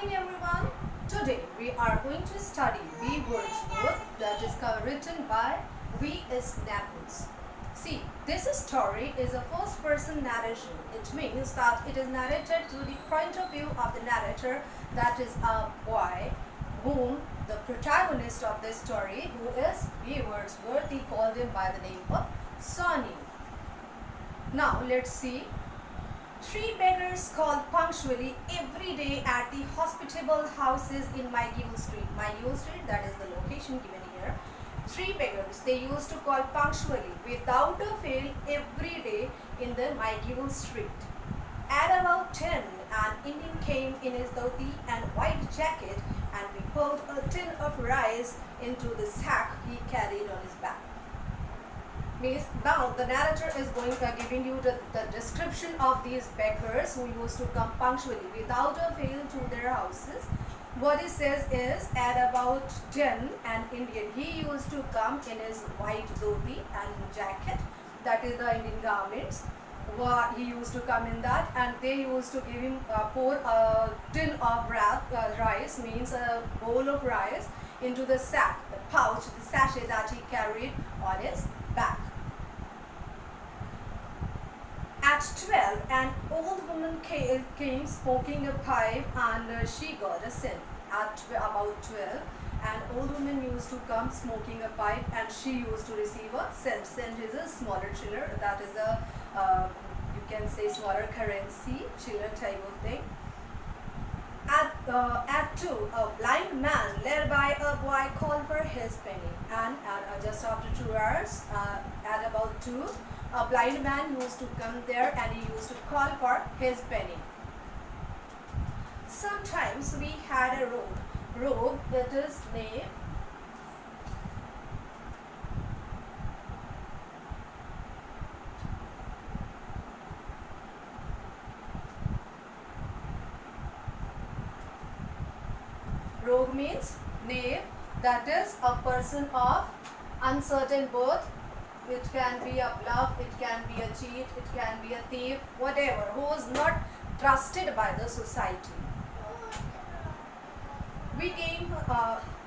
morning everyone. Today we are going to study Wordsworth that is written by V.S. Naples. See, this story is a first person narration. It means that it is narrated through the point of view of the narrator, that is a boy whom the protagonist of this story, who is V. Wordsworth, he called him by the name of Sonny. Now let's see. Three beggars called punctually every day at the hospitable houses in Mygill Street. Mygill Street, that is the location given here. Three beggars, they used to call punctually without a fail every day in the Mygill Street. At about 10, an Indian came in his dhoti and white jacket and we poured a tin of rice into the sack he carried on his back. Now the narrator is giving you the description of these beggars who used to come punctually without a fail to their houses. What he says is, at about 10, an Indian, he used to come in his white dhoti and jacket, that is the Indian garments. He used to come in that, and they used to give him pour a tin of rice, means a bowl of rice, into the sack, the pouch, the sachet that he carried on his back. At 12, an old woman came smoking a pipe and she got a cent. At about 12, an old woman used to come smoking a pipe and she used to receive a cent. Cent is a smaller chiller, that is a, you can say smaller currency, chiller type of thing. At 2, a blind man led by a boy called for his penny, and just after 2 hours, at about 2, a blind man used to come there and he used to call for his penny. Sometimes we had a rogue, that is knave. Rogue means knave, that is a person of uncertain birth. It can be a bluff, it can be a cheat, it can be a thief, whatever, who is not trusted by the society.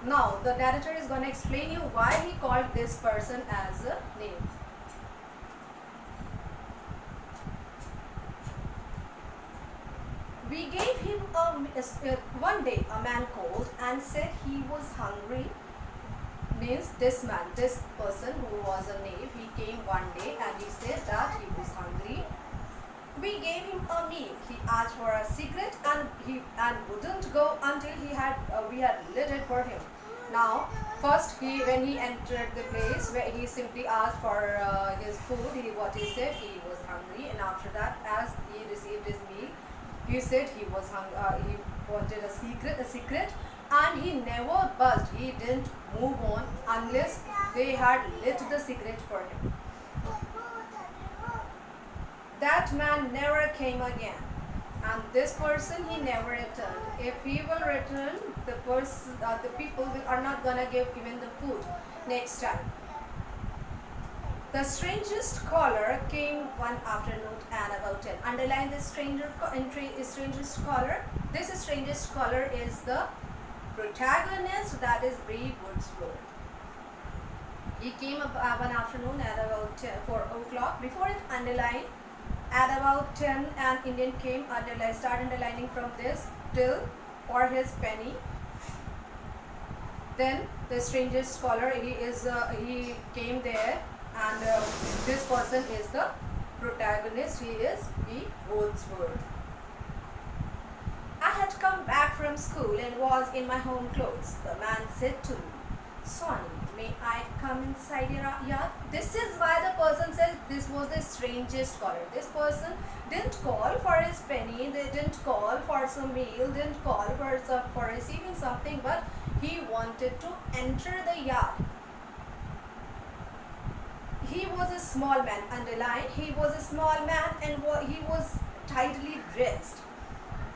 Now the narrator is going to explain you why he called this person as a knave. We gave him one day a man called and said he was hungry. Means this person who was a knave, he came one day and he said that he was hungry. We gave him a meal. He asked for a cigarette and wouldn't go until we had lit it for him. Now, first when he entered the place, where he simply asked for his food, what he said, he was hungry, and after that, as he received his meal, he said he was he wanted a cigarette, and he never buzzed. He didn't move on unless they had lit the cigarette for him. That man never came again, and this person, he never returned. If he will return, the people are not gonna give even the food next time. The strangest caller came one afternoon at about 10. Underline the strangest caller. This strangest caller is the protagonist, that is V. Wordsworth. He came up one afternoon at about 4 o'clock. Before it, underline. At about 10, an Indian came. Start underlining from this till for his penny. Then the strangest scholar, he came there, and this person is the protagonist. He is V. Wordsworth. I had come back from school and was in my home clothes. The man said to me, "Sonny, may I come inside your yard?" This is why the person says this was the strangest caller. This person didn't call for his penny, they didn't call for some meal, didn't call for receiving something, but he wanted to enter the yard. He was a small man. Underline, he was a small man and he was tightly dressed.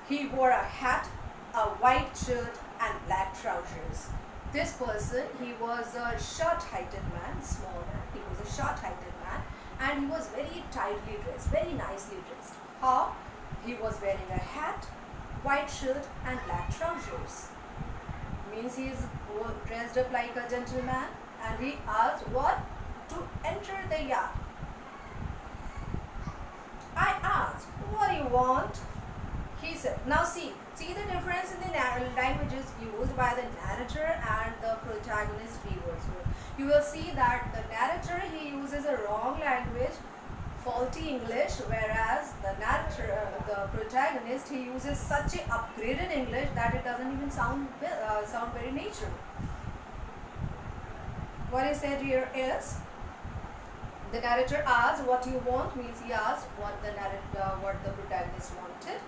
He wore a hat, a white shirt and black trousers. This person, he was a short-heighted man, small man. He was a short-heighted man and he was very tightly dressed, very nicely dressed. How? He was wearing a hat, white shirt and black trousers. Means he is dressed up like a gentleman, and he asked what to enter the yard. I asked, what do you want? He said, now see the difference in the languages used by the narrator and the protagonist Wordsworth. You will see that the narrator, he uses a wrong language, faulty English, whereas the narrator, the protagonist, he uses such a upgraded English that it doesn't even sound very natural. What he said here is, the narrator asked what you want, means he asked what the protagonist wanted.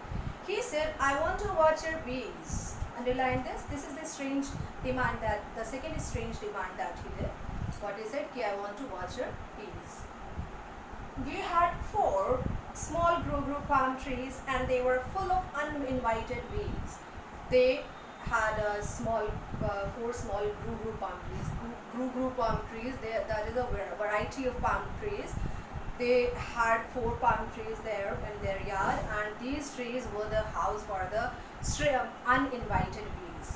He said, I want to watch your bees. Underline this. This is the strange demand that, the second strange demand that he did. What he said, I want to watch your bees. We had 4 small gru palm trees, and they were full of uninvited bees. They had a small 4 small gru palm trees. Gru palm trees, that is a variety of palm trees. They had 4 palm trees there in their yard, and these trees were the house for the uninvited bees.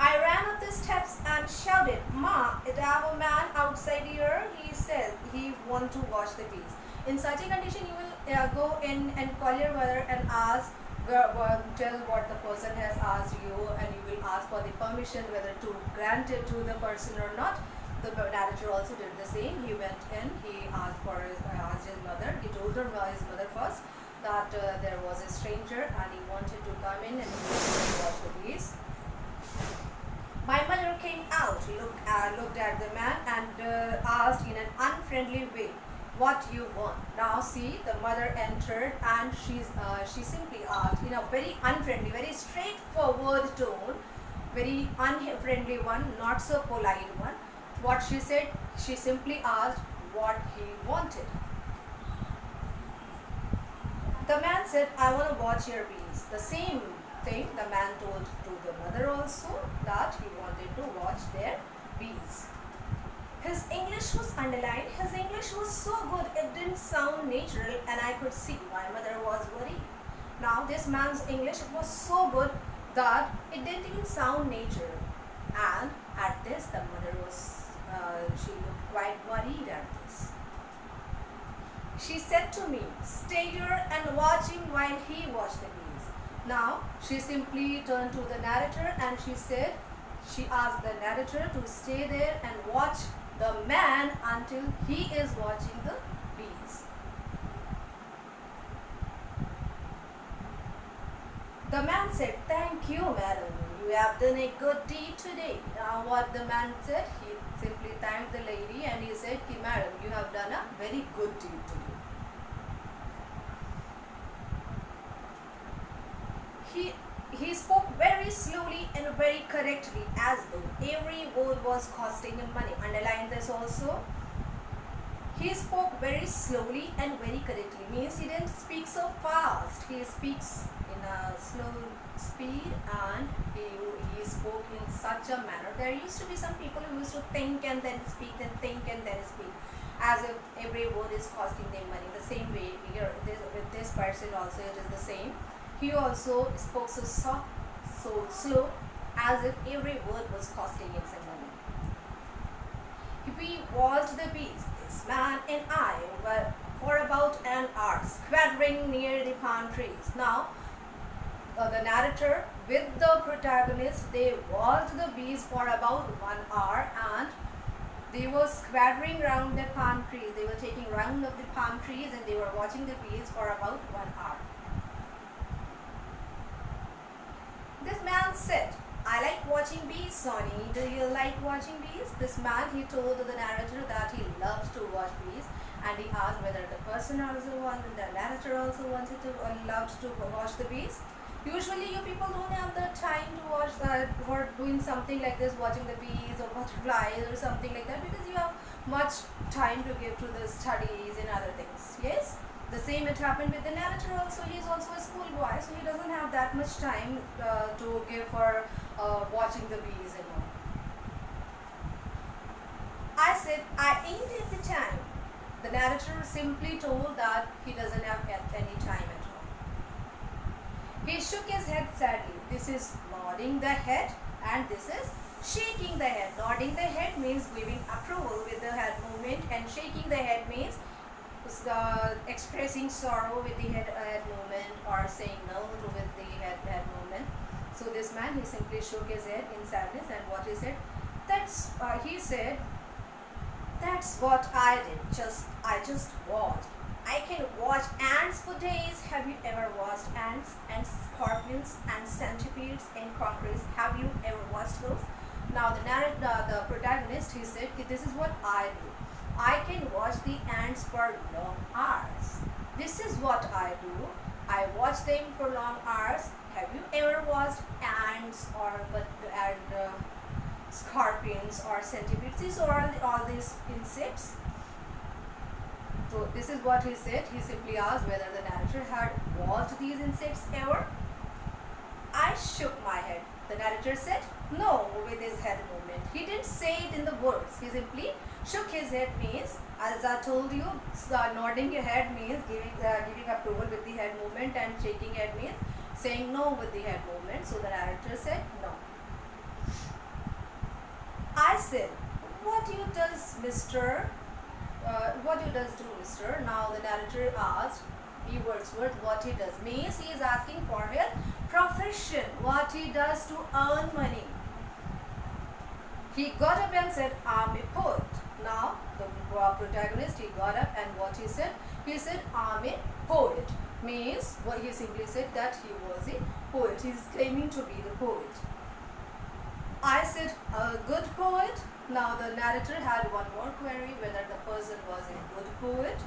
I ran up the steps and shouted, Ma, it have a man outside here. He said he want to watch the bees. In such a condition, you will go in and call your mother and ask, tell what the person has asked you, and you will ask for the permission whether to grant it to the person or not. The narrator also did the same. He went in, he asked his mother. He told his mother first that there was a stranger and he wanted to come in and he wanted to watch the bees. My mother came out, looked at the man and asked in an unfriendly way, what you want. Now see, the mother entered and she simply asked in a very unfriendly, very straightforward tone, very unfriendly one, not so polite one. What she said, she simply asked what he wanted. The man said, I want to watch your bees. The same thing the man told to the mother also, that he wanted to watch their bees. His English was underlined. His English was so good, it didn't sound natural, and I could see my mother was worried. Now this man's English was so good that it didn't even sound natural. And at this, the mother was she looked quite worried at this. She said to me, stay here and watch him while he watched the bees. Now she simply turned to the narrator and she asked the narrator to stay there and watch the man until he is watching the bees. The man said, thank you, madam. You have done a good deed today. Now what the man said, he simply thanked the lady and he said, madam, you have done a very good deed today. He spoke very slowly and very correctly, as though every word was costing him money. Underline this also. He spoke very slowly and very correctly. Means he didn't speak so fast. He speaks in a slow speed, and he spoke in such a manner. There used to be some people who used to think and then speak, then think and then speak, as if every word is costing them money. The same way here with this person also it is the same. He also spoke so soft, so slow, as if every word was costing him some money. We watched the bees. This man and I were for about an hour squattering near the palm trees. Now, the narrator with the protagonist, they watched the bees for about 1 hour, and they were squattering around the palm trees. They were taking round of the palm trees and they were watching the bees for about 1 hour. This man said, I like watching bees, Sonny. Do you like watching bees? This man, he told the narrator that he loves to watch bees, and he asked whether the person also wanted, the narrator also wanted to, loved to watch the bees. Usually you people don't have the time to watch that, or doing something like this, watching the bees or butterflies or something like that, because you have much time to give to the studies and other things. Yes? The same it happened with the narrator also. He is also a schoolboy, so he doesn't have that much time to give for watching the bees and all. I said, I ain't at the time. The narrator simply told that he doesn't have any time at all. shook his head sadly. This is nodding the head and this is shaking the head. Nodding the head means giving approval with the head movement, and shaking the head means expressing sorrow with the head movement, or saying no with the head movement. So this man, he simply shook his head in sadness, and what he said? He said, that's what I did. I just watched. I can watch ants for days. Have you ever watched ants and scorpions and centipedes and concretes? Have you ever watched those? Now the protagonist, he said, this is what I do. I can watch the ants for long hours. This is what I do. I watch them for long hours. Have you ever watched ants and scorpions or centipedes? These are all these insects. So this is what he said. He simply asked whether the narrator had watched these insects ever. I shook my head. The narrator said no with his head movement. He didn't say it in the words. He simply shook his head means, as I told you, nodding your head means giving approval with the head movement, and shaking head means saying no with the head movement. So the narrator said no. I said, what you does, Mr.? What you does do, Mr.? Now the narrator asked Wordsworth what he does. Means he is asking for his profession, what he does to earn money. He got up and said, I'm a poet. Now the protagonist, he got up, and what he said? He said, I'm a poet. Means what he simply said that he was a poet. He is claiming to be the poet. I said, a good poet. Now the narrator had one more query, whether the person was a good poet.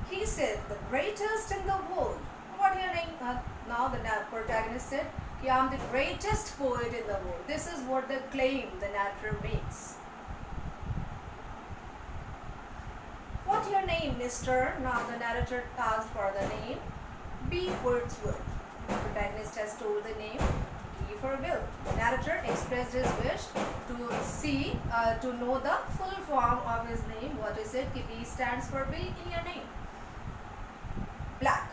He said, the greatest in the world. What your name? Now the protagonist said, yeah, I'm the greatest poet in the world. This is what the claim the narrator makes. What your name, Mister? Now the narrator asked for the name. B. Wordsworth. The protagonist has told the name. B for Bill. The narrator expressed his wish to know the full form of his name. What is it? B stands for Bill in your name. Black.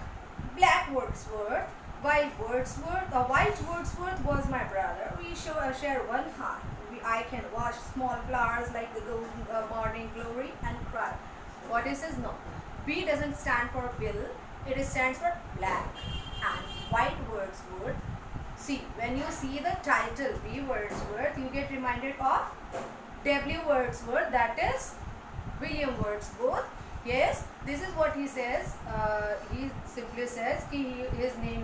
Black Wordsworth. White Wordsworth was my brother. We share one heart. I can watch small flowers like the golden morning glory and cry. What is his? No. B doesn't stand for Bill. It stands for black. And white Wordsworth. See, when you see the title B. Wordsworth, you get reminded of W. Wordsworth, that is William Wordsworth. Yes, this is what he says. He simply says his name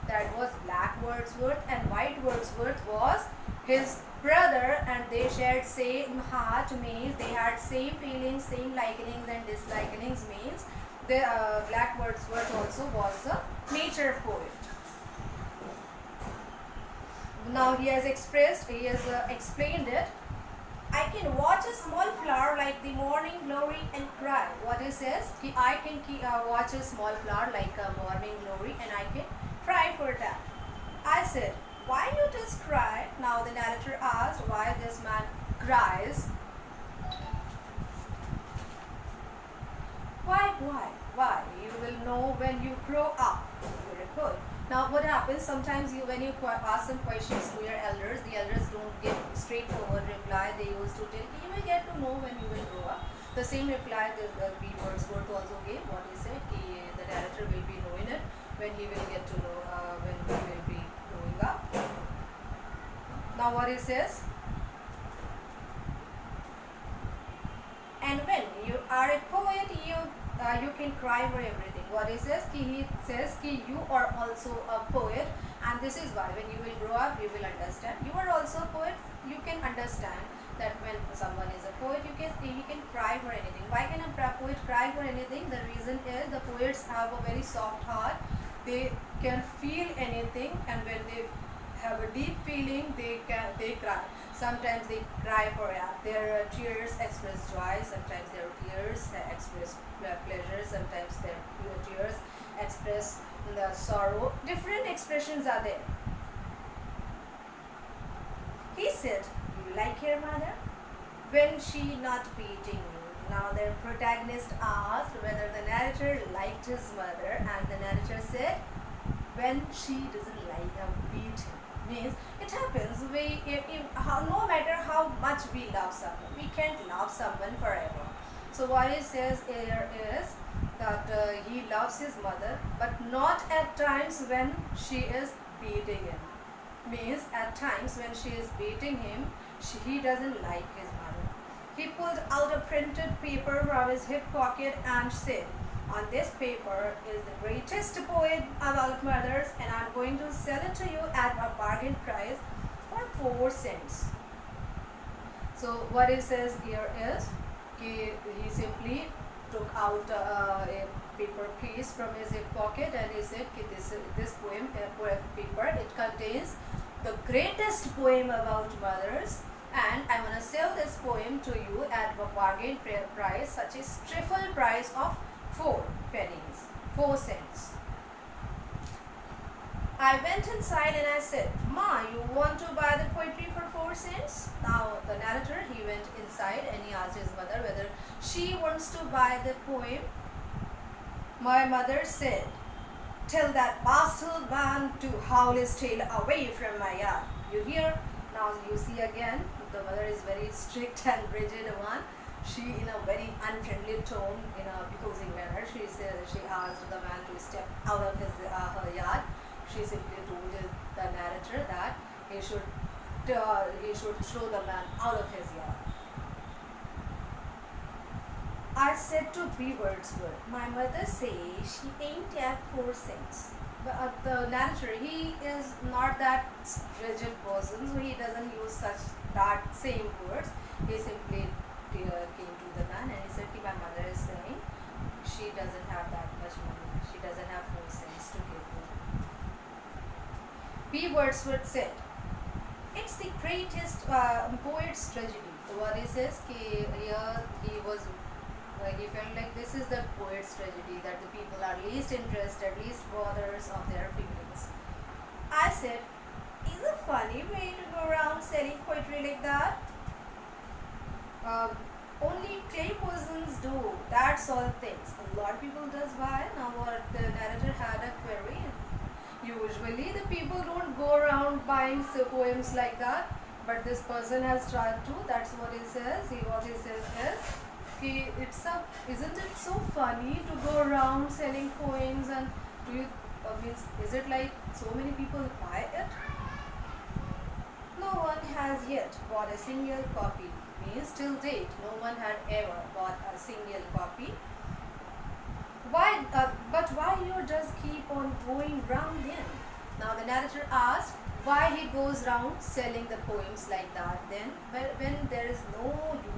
that was Black Wordsworth, and White Wordsworth was his brother, and they shared same heart. Means they had same feelings, same likings and dislikings. Means the Black Wordsworth also was a nature poet. Now he has explained it. I can watch a small flower like the morning glory and cry. What he says? I can watch a small flower like a morning glory and I can cry for that. I said, why you just cry? Now the narrator asked why this man cries. Why? You will know when you grow up. Very good. Now what happens sometimes when you ask some questions to your elders, the elders don't give straightforward reply. They used to tell you will get to know when you will grow up. The same reply the B. Wordsworth also gave. What he said, the narrator will be knowing it when he will get to know when he will be growing up. Now what he says, and when you are a poet, you can cry for everything. What he says you are also a poet, and this is why when you will grow up you will understand. You are also a poet. You can understand that when someone is a poet, he can cry for anything. Why can a poet cry for anything? The reason is the poets have a very soft heart. They can feel anything, and when they have a deep feeling, they cry. Sometimes they cry for their tears express joy. Sometimes their tears express pleasure. Sometimes their tears express the sorrow. Different expressions are there. He said, you like your mother? When she not beating you? Now the protagonist asked whether the narrator liked his mother, and the narrator said, when she doesn't like beat him. Means it happens no matter how much we love someone, we can't love someone forever. So what it says here is that he loves his mother, but not at times when she is beating him. Means at times when she is beating him, he doesn't like his mother. He pulled out a printed paper from his hip pocket and said, "On this paper is the greatest poem about mothers, and I'm going to sell it to you at a bargain price for 4 cents." So what he says here is he simply took out a paper piece from his hip pocket and he said, this poem paper, it contains the greatest poem about mothers, and I'm going to sell this poem to you at a bargain price, such as trifle price of 4 pennies, 4 cents. I went inside and I said, "Ma, you want to buy the poetry for 4 cents? Now the narrator, he went inside and he asked his mother whether she wants to buy the poem. My mother said, "Tell that bastard man to haul his tail away from my yard." You hear? Now you see again, the mother is very strict and rigid one. She, in a very unfriendly tone, in a accusing manner, she asked the man to step out of her yard. She simply told the narrator that he should throw the man out of his yard. I said to Wordsworth, "My mother says she ain't at 4 cents." But the narrator, he is not that rigid person, so he doesn't use that same words. He simply came to the man and he said, "My mother is saying she doesn't have that much money. She doesn't have 4 cents to give me." Wordsworth said, "It's the greatest poet's tragedy." So what he says, here he felt like this is the poet's tragedy, that the people are least interested, least bothers of their feelings. I said, "Is a funny way to go around selling poetry like that? Only clay persons do. That's all things. A lot of people does buy." Now what the narrator had a query. Usually the people don't go around buying poems like that, but this person has tried to. That's what he says. What he says is, isn't it so funny to go around selling poems, and is it like so many people buy it? No one has yet bought a single copy. Means till date, no one had ever bought a single copy. But why you just keep on going round then? Now the narrator asked why he goes round selling the poems like that then, when there is no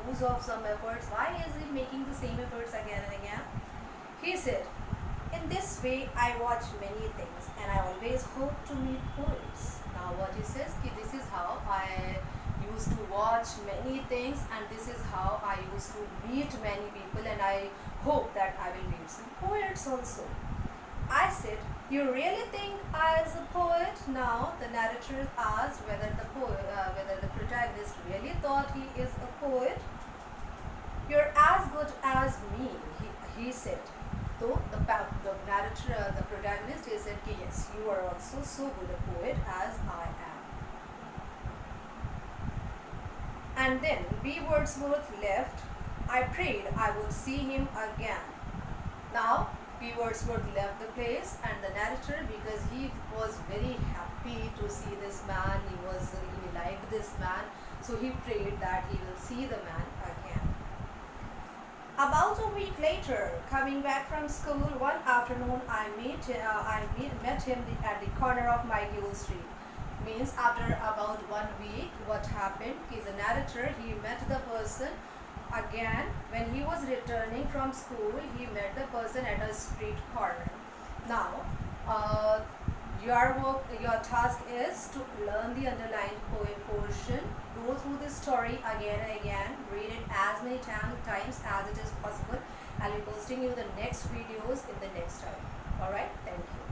use of some efforts. Why is he making the same efforts again and again? He said, "In this way I watch many things, and I always hope to meet poets." Now what he says, this is how I used to watch many things, and this is how I used to meet many people, and I hope that I will meet some poets also. I said, "You really think I is a poet?" Now the narrator asked whether the protagonist really thought he is a poet. "You're as good as me," he said. Though the protagonist, he said, "Yes, you are also so good a poet as I am." And then Wordsworth left. I prayed I would see him again. Now Wordsworth left the place, and the narrator, because he was very happy to see this man, he liked this man, so he prayed that he will see the man again. About a week later, coming back from school one afternoon, I met him at the corner of my Street. Means after about 1 week, what happened? The narrator, he met the person again when he was returning from school. He met the person at a street corner. Now your task is to learn the underlined poem portion, go through the story again and again, read it as many times as it is possible. I'll be posting you the next videos in the next time. Alright, thank you.